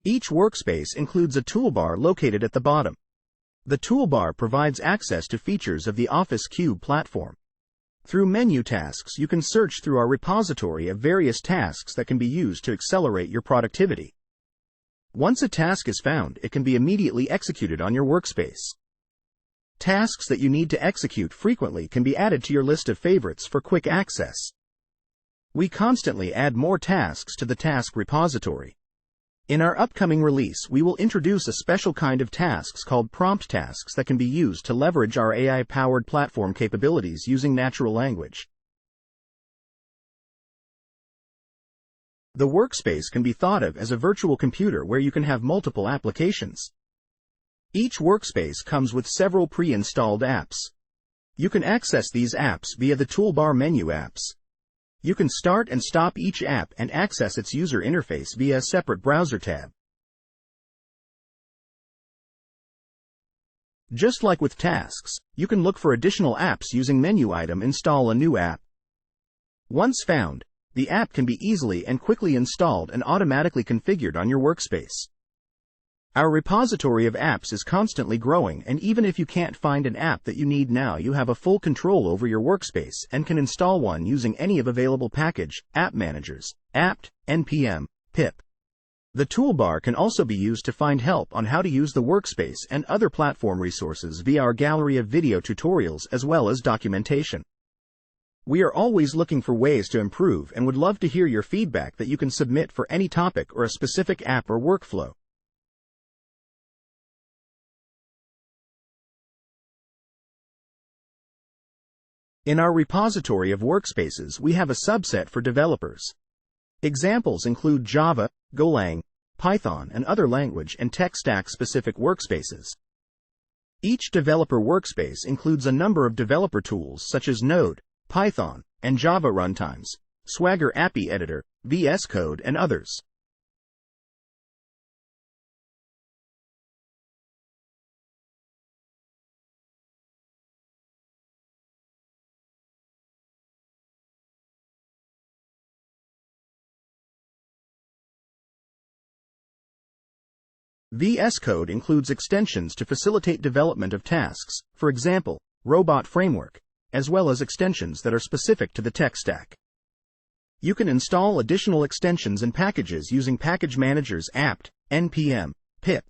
Each workspace includes a toolbar located at the bottom. The toolbar provides access to features of the OfficeKube platform. Through menu tasks, you can search through our repository of various tasks that can be used to accelerate your productivity. Once a task is found, it can be immediately executed on your workspace. Tasks that you need to execute frequently can be added to your list of favorites for quick access. We constantly add more tasks to the task repository. In our upcoming release, we will introduce a special kind of tasks called prompt tasks that can be used to leverage our AI-powered platform capabilities using natural language. The workspace can be thought of as a virtual computer where you can have multiple applications. Each workspace comes with several pre-installed apps. You can access these apps via the toolbar menu apps. You can start and stop each app and access its user interface via a separate browser tab. Just like with tasks, you can look for additional apps using menu item Install a new app. Once found, the app can be easily and quickly installed and automatically configured on your workspace. Our repository of apps is constantly growing, and even if you can't find an app that you need now, you have a full control over your workspace and can install one using any of available package, app managers, apt, npm, pip. The toolbar can also be used to find help on how to use the workspace and other platform resources via our gallery of video tutorials as well as documentation. We are always looking for ways to improve and would love to hear your feedback that you can submit for any topic or a specific app or workflow. In our repository of workspaces, we have a subset for developers. Examples include Java, Golang, Python, and other language and tech stack-specific workspaces. Each developer workspace includes a number of developer tools such as Node, Python, and Java runtimes, Swagger API Editor, VS Code, and others. VS Code includes extensions to facilitate development of tasks, for example, Robot Framework, as well as extensions that are specific to the tech stack. You can install additional extensions and packages using package managers apt, npm, pip,